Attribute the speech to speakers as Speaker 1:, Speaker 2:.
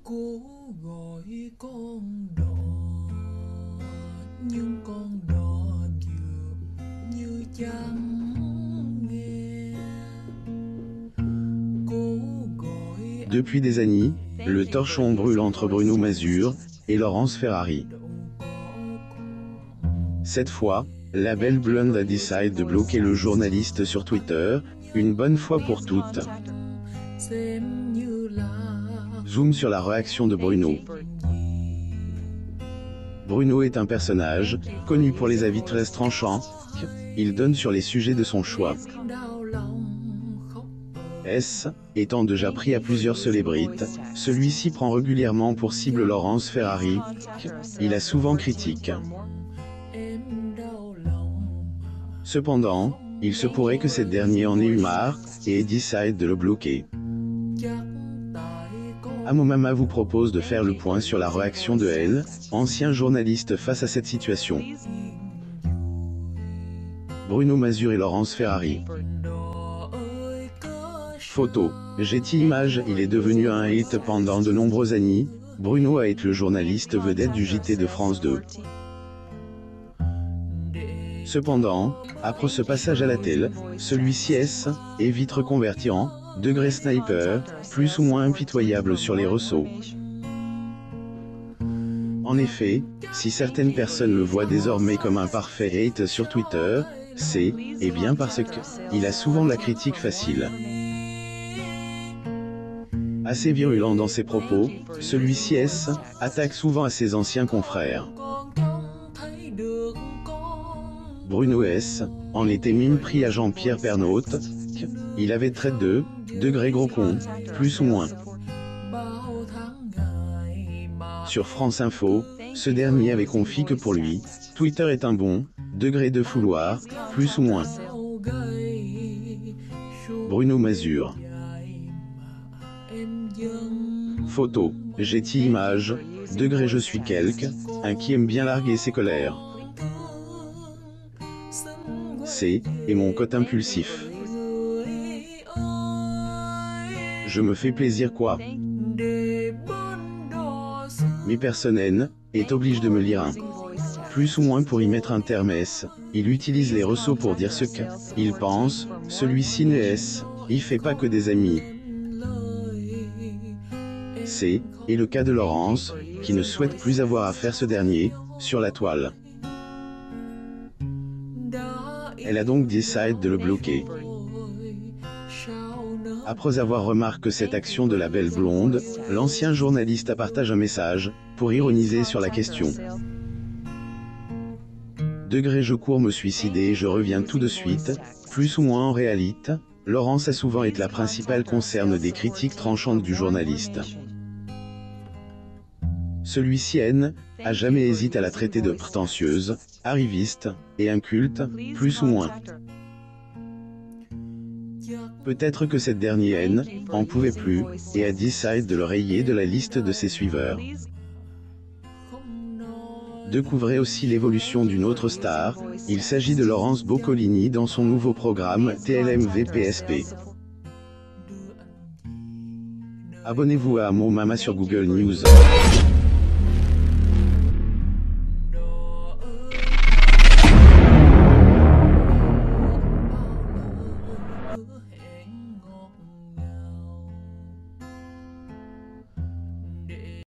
Speaker 1: Cố gọi con đò nhưng con đò dường như chẳng nghe. Cố gọi
Speaker 2: Depuis des années, le torchon brûle entre Bruno Mazur et Laurence Ferrari. Cette fois, la belle blonde a décidé de bloquer le journaliste sur Twitter, une bonne fois pour toutes.
Speaker 1: xem như là
Speaker 2: Zoom sur la réaction de Bruno. Bruno est un personnage, connu pour les avis très tranchants. Il donne sur les sujets de son choix.
Speaker 1: đau lòng khóc.
Speaker 2: S, étant déjà pris à plusieurs célébrités, celui-ci prend régulièrement pour cible Laurence Ferrari. Il a souvent critique.
Speaker 1: Em đau lòng
Speaker 2: Cependant, il se pourrait que cette dernière en ait eu marre, et décide de le bloquer.
Speaker 1: chắc tại con
Speaker 2: Amomama vous propose de faire le point sur la réaction de L, ancien journaliste face à cette situation. Bruno Mazur et Laurence Ferrari.
Speaker 1: đò ơi có
Speaker 2: Photo. Getty Images. Il est devenu un hit pendant de nombreuses années. Bruno a été le journaliste vedette du JT de France 2. Cependant, après ce passage à la télé, celui-ci est vite reconverti en degré sniper, plus ou moins impitoyable sur les réseaux. En effet, si certaines personnes le voient désormais comme un parfait hate sur Twitter, c'est, et bien parce qu'il a souvent la critique facile. Assez virulent dans ses propos, celui-ci attaque souvent à ses anciens confrères.
Speaker 1: con trông thấy được con
Speaker 2: Bruno en était même pris à Jean-Pierre Pernaut. Il avait traité de degré gros con, plus ou moins.
Speaker 1: bao tháng ngày mà
Speaker 2: Sur France Info, ce dernier avait confié que pour lui, Twitter est un bon degré de fouloir, plus ou moins.
Speaker 1: sâu gầy suốt
Speaker 2: Bruno Mazur.
Speaker 1: dài mà em dâng
Speaker 2: Photo. Getty Images. Degré je suis un qui aime bien larguer ses colères. C'est, et mon côté impulsif.
Speaker 1: người ơi
Speaker 2: Je me fais plaisir quoi.
Speaker 1: để bên đò
Speaker 2: Mais personne est obligé de me lire un. Plus ou moins pour y mettre un terme il utilise les ressources pour dire ce qu'il pense, celui-ci il fait pas que des amis. C'est, et le cas de Laurence, qui ne souhaite plus avoir à faire ce dernier, sur la toile. Elle a donc décidé de le bloquer. Après avoir remarqué cette action de la belle blonde, l'ancien journaliste a partagé un message, pour ironiser sur la question. Degré je cours me suicider et je reviens tout de suite, plus ou moins en réalité, Laurence a souvent été la principale concerne des critiques tranchantes du journaliste. Celui-ci a jamais hésité à la traiter de prétentieuse, arriviste, et inculte, plus ou moins. Peut-être que cette dernière en pouvait plus, et a décidé de le rayer de la liste de ses suiveurs. Découvrez aussi l'évolution d'une autre star, il s'agit de Laurence Boccolini dans son nouveau programme TLM-VPSP. Abonnez-vous à Amomama sur Google News.